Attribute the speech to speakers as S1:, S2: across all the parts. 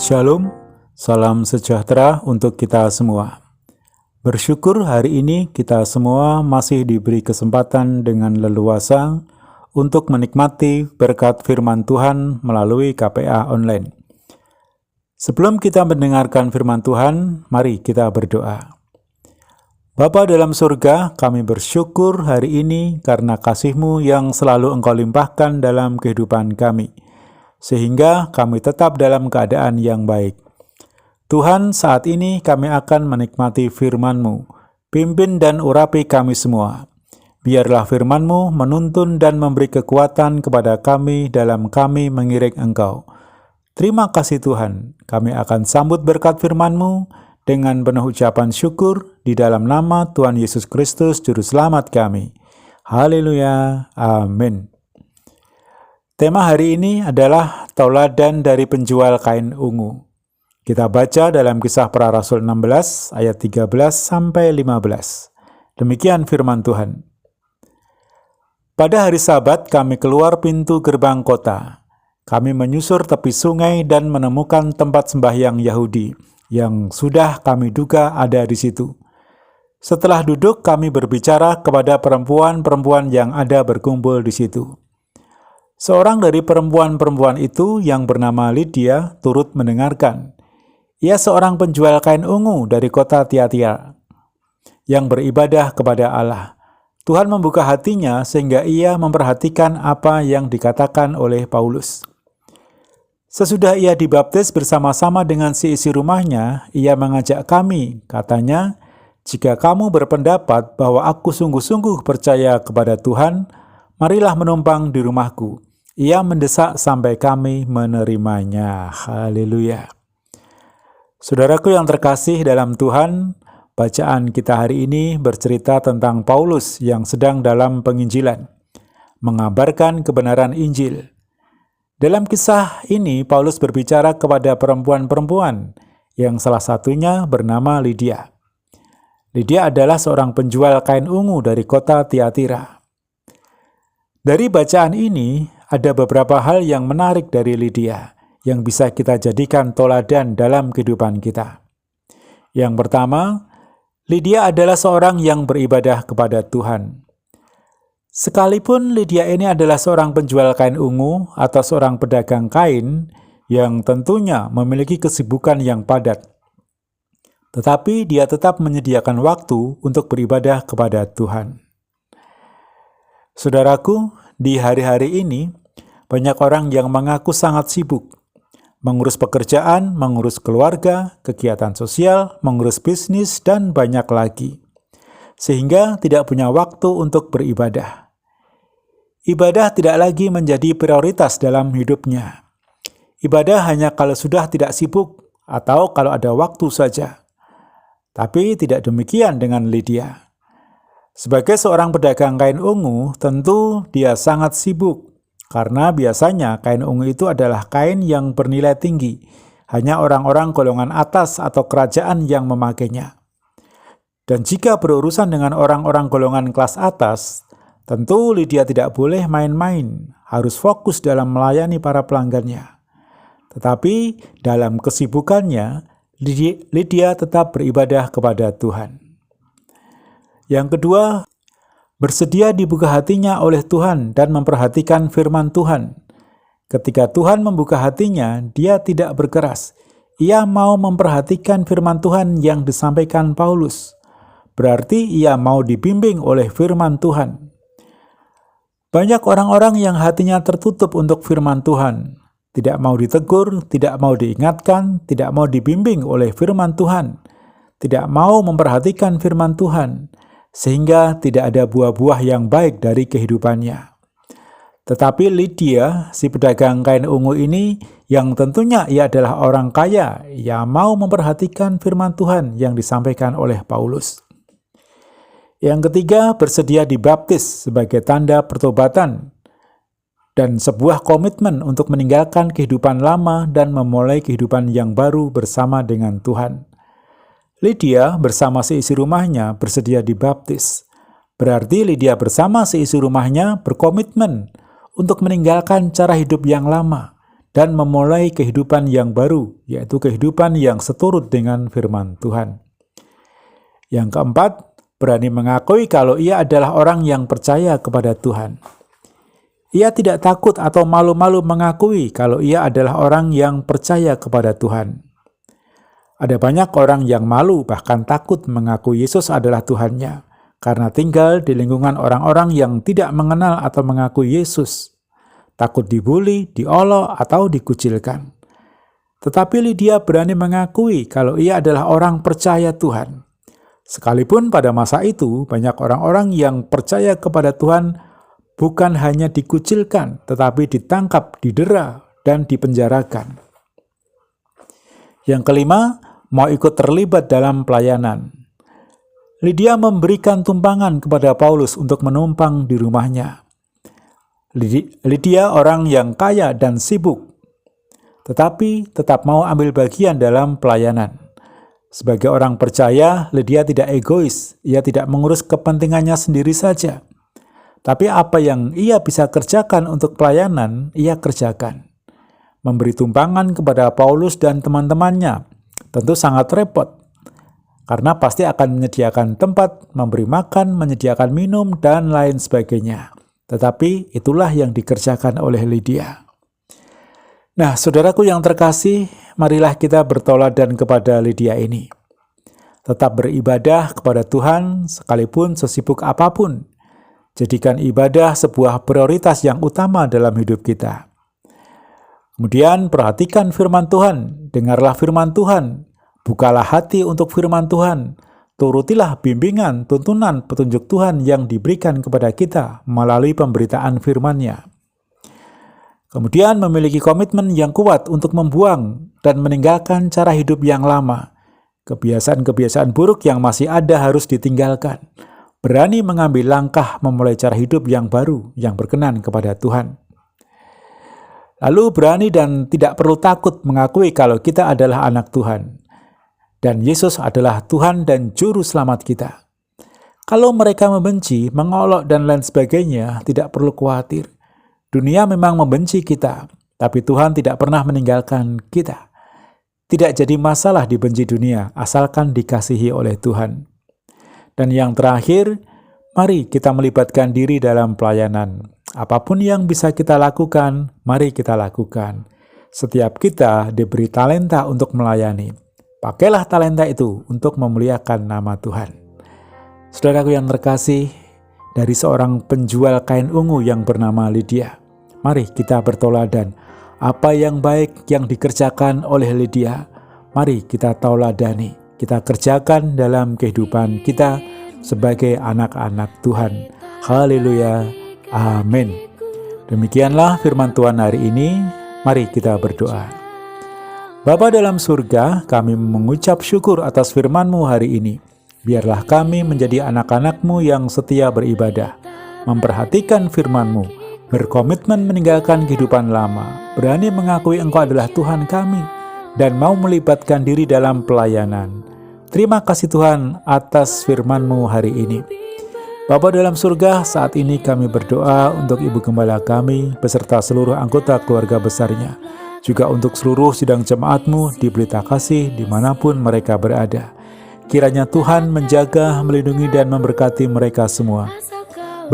S1: Shalom, salam sejahtera untuk kita semua. Bersyukur hari ini kita semua masih diberi kesempatan dengan leluasa untuk menikmati berkat firman Tuhan melalui KPA Online. Sebelum kita mendengarkan firman Tuhan, mari kita berdoa. Bapa dalam surga, kami bersyukur hari ini karena kasih-Mu yang selalu Engkau limpahkan dalam kehidupan kami, sehingga kami tetap dalam keadaan yang baik. Tuhan, saat ini kami akan menikmati firman-Mu. Pimpin dan urapi kami semua. Biarlah firman-Mu menuntun dan memberi kekuatan kepada kami dalam kami mengiring Engkau. Terima kasih Tuhan, kami akan sambut berkat firman-Mu dengan penuh ucapan syukur di dalam nama Tuhan Yesus Kristus, Juru Selamat kami. Haleluya, amin. Tema hari ini adalah tauladan dari penjual kain ungu. Kita baca dalam Kisah Para Rasul 16 ayat 13 sampai 15. Demikian firman Tuhan. Pada hari Sabat kami keluar pintu gerbang kota. Kami menyusur tepi sungai dan menemukan tempat sembahyang Yahudi yang sudah kami duga ada di situ. Setelah duduk kami berbicara kepada perempuan-perempuan yang ada berkumpul di situ. Seorang dari perempuan-perempuan itu yang bernama Lydia turut mendengarkan. Ia seorang penjual kain ungu dari kota Tiatira yang beribadah kepada Allah. Tuhan membuka hatinya sehingga ia memperhatikan apa yang dikatakan oleh Paulus. Sesudah ia dibaptis bersama-sama dengan si isi rumahnya, ia mengajak kami, katanya, "Jika kamu berpendapat bahwa aku sungguh-sungguh percaya kepada Tuhan, marilah menumpang di rumahku." Ia mendesak sampai kami menerimanya. Haleluya. Saudaraku yang terkasih dalam Tuhan, bacaan kita hari ini bercerita tentang Paulus yang sedang dalam penginjilan, mengabarkan kebenaran Injil. Dalam kisah ini, Paulus berbicara kepada perempuan-perempuan yang salah satunya bernama Lydia. Lydia adalah seorang penjual kain ungu dari kota Tiatira. Dari bacaan ini, ada beberapa hal yang menarik dari Lydia yang bisa kita jadikan teladan dalam kehidupan kita. Yang pertama, Lydia adalah seorang yang beribadah kepada Tuhan. Sekalipun Lydia ini adalah seorang penjual kain ungu atau seorang pedagang kain yang tentunya memiliki kesibukan yang padat, tetapi dia tetap menyediakan waktu untuk beribadah kepada Tuhan. Saudaraku, di hari-hari ini, banyak orang yang mengaku sangat sibuk, mengurus pekerjaan, mengurus keluarga, kegiatan sosial, mengurus bisnis, dan banyak lagi, sehingga tidak punya waktu untuk beribadah. Ibadah tidak lagi menjadi prioritas dalam hidupnya. Ibadah hanya kalau sudah tidak sibuk atau kalau ada waktu saja. Tapi tidak demikian dengan Lydia. Sebagai seorang pedagang kain ungu, tentu dia sangat sibuk, karena biasanya kain ungu itu adalah kain yang bernilai tinggi. Hanya orang-orang golongan atas atau kerajaan yang memakainya. Dan jika berurusan dengan orang-orang golongan kelas atas, tentu Lydia tidak boleh main-main, harus fokus dalam melayani para pelanggannya. Tetapi dalam kesibukannya, Lydia tetap beribadah kepada Tuhan. Yang kedua, bersedia dibuka hatinya oleh Tuhan dan memperhatikan firman Tuhan. Ketika Tuhan membuka hatinya, dia tidak berkeras. Ia mau memperhatikan firman Tuhan yang disampaikan Paulus. Berarti ia mau dibimbing oleh firman Tuhan. Banyak orang-orang yang hatinya tertutup untuk firman Tuhan. Tidak mau ditegur, tidak mau diingatkan, tidak mau dibimbing oleh firman Tuhan. Tidak mau memperhatikan firman Tuhan. Sehingga tidak ada buah-buah yang baik dari kehidupannya. Tetapi Lydia, si pedagang kain ungu ini, yang tentunya ia adalah orang kaya, ia mau memperhatikan firman Tuhan yang disampaikan oleh Paulus. Yang ketiga, bersedia dibaptis sebagai tanda pertobatan dan sebuah komitmen untuk meninggalkan kehidupan lama dan memulai kehidupan yang baru bersama dengan Tuhan. Lydia bersama seisi rumahnya bersedia dibaptis. Berarti Lydia bersama seisi rumahnya berkomitmen untuk meninggalkan cara hidup yang lama dan memulai kehidupan yang baru, yaitu kehidupan yang seturut dengan firman Tuhan. Yang keempat, berani mengakui kalau ia adalah orang yang percaya kepada Tuhan. Ia tidak takut atau malu-malu mengakui kalau ia adalah orang yang percaya kepada Tuhan. Ada banyak orang yang malu bahkan takut mengaku Yesus adalah Tuhannya, karena tinggal di lingkungan orang-orang yang tidak mengenal atau mengaku Yesus. Takut dibully, diolok, atau dikucilkan. Tetapi Lydia berani mengakui kalau ia adalah orang percaya Tuhan. Sekalipun pada masa itu banyak orang-orang yang percaya kepada Tuhan bukan hanya dikucilkan, tetapi ditangkap, didera, dan dipenjarakan. Yang kelima, mau ikut terlibat dalam pelayanan. Lydia memberikan tumpangan kepada Paulus untuk menumpang di rumahnya. Lydia orang yang kaya dan sibuk, tetapi tetap mau ambil bagian dalam pelayanan. Sebagai orang percaya, Lydia tidak egois. Ia tidak mengurus kepentingannya sendiri saja. Tapi apa yang ia bisa kerjakan untuk pelayanan, ia kerjakan. Memberi tumpangan kepada Paulus dan teman-temannya tentu sangat repot, karena pasti akan menyediakan tempat, memberi makan, menyediakan minum, dan lain sebagainya. Tetapi itulah yang dikerjakan oleh Lydia. Nah, saudaraku yang terkasih, marilah kita bertoladan kepada Lydia ini. Tetap beribadah kepada Tuhan sekalipun sesibuk apapun. Jadikan ibadah sebuah prioritas yang utama dalam hidup kita. Kemudian perhatikan firman Tuhan, dengarlah firman Tuhan, bukalah hati untuk firman Tuhan, turutilah bimbingan, tuntunan, petunjuk Tuhan yang diberikan kepada kita melalui pemberitaan firman-Nya. Kemudian memiliki komitmen yang kuat untuk membuang dan meninggalkan cara hidup yang lama. Kebiasaan-kebiasaan buruk yang masih ada harus ditinggalkan. Berani mengambil langkah memulai cara hidup yang baru, yang berkenan kepada Tuhan. Lalu berani dan tidak perlu takut mengakui kalau kita adalah anak Tuhan. Dan Yesus adalah Tuhan dan Juru Selamat kita. Kalau mereka membenci, mengolok, dan lain sebagainya, tidak perlu khawatir. Dunia memang membenci kita, tapi Tuhan tidak pernah meninggalkan kita. Tidak jadi masalah dibenci dunia, asalkan dikasihi oleh Tuhan. Dan yang terakhir, mari kita melibatkan diri dalam pelayanan. Apapun yang bisa kita lakukan, mari kita lakukan. Setiap kita diberi talenta untuk melayani. Pakailah talenta itu untuk memuliakan nama Tuhan. Saudaraku yang terkasih, dari seorang penjual kain ungu yang bernama Lydia, mari kita bertoladan. Apa yang baik yang dikerjakan oleh Lydia, mari kita tauladani. Kita kerjakan dalam kehidupan kita sebagai anak-anak Tuhan. Haleluya. Amin. Demikianlah firman Tuhan hari ini. Mari kita berdoa. Bapa dalam surga, kami mengucap syukur atas firman-Mu hari ini. Biarlah kami menjadi anak-anak-Mu yang setia beribadah, memperhatikan firman-Mu, berkomitmen meninggalkan kehidupan lama, berani mengakui Engkau adalah Tuhan kami, dan mau melibatkan diri dalam pelayanan. Terima kasih Tuhan atas firman-Mu hari ini. Bapa dalam surga, saat ini kami berdoa untuk Ibu Gembala kami beserta seluruh anggota keluarga besarnya, juga untuk seluruh sidang jemaat-Mu di Pelita Kasih dimanapun mereka berada. Kiranya Tuhan menjaga, melindungi, dan memberkati mereka semua.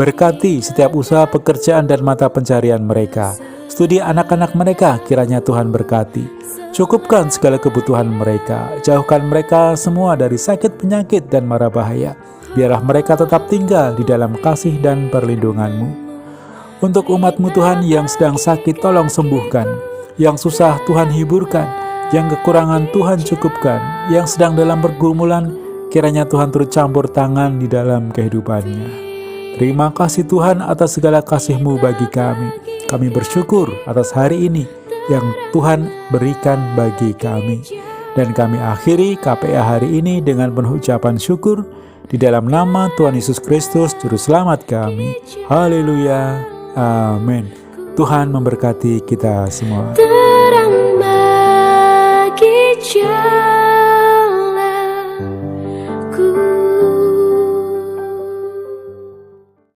S1: Berkati setiap usaha pekerjaan dan mata pencarian mereka. Studi anak-anak mereka, kiranya Tuhan berkati. Cukupkan segala kebutuhan mereka. Jauhkan mereka semua dari sakit, penyakit, dan mara bahaya. Biarlah mereka tetap tinggal di dalam kasih dan perlindungan-Mu. Untuk umat-Mu Tuhan yang sedang sakit, tolong sembuhkan. Yang susah Tuhan hiburkan. Yang kekurangan Tuhan cukupkan. Yang sedang dalam pergumulan, kiranya Tuhan turut campur tangan di dalam kehidupannya. Terima kasih Tuhan atas segala kasih-Mu bagi kami. Kami bersyukur atas hari ini yang Tuhan berikan bagi kami. Dan kami akhiri KPA hari ini dengan penuh ucapan syukur di dalam nama Tuhan Yesus Kristus, Juru Selamat kami. Haleluya. Amin. Tuhan memberkati kita semua. Terang bagi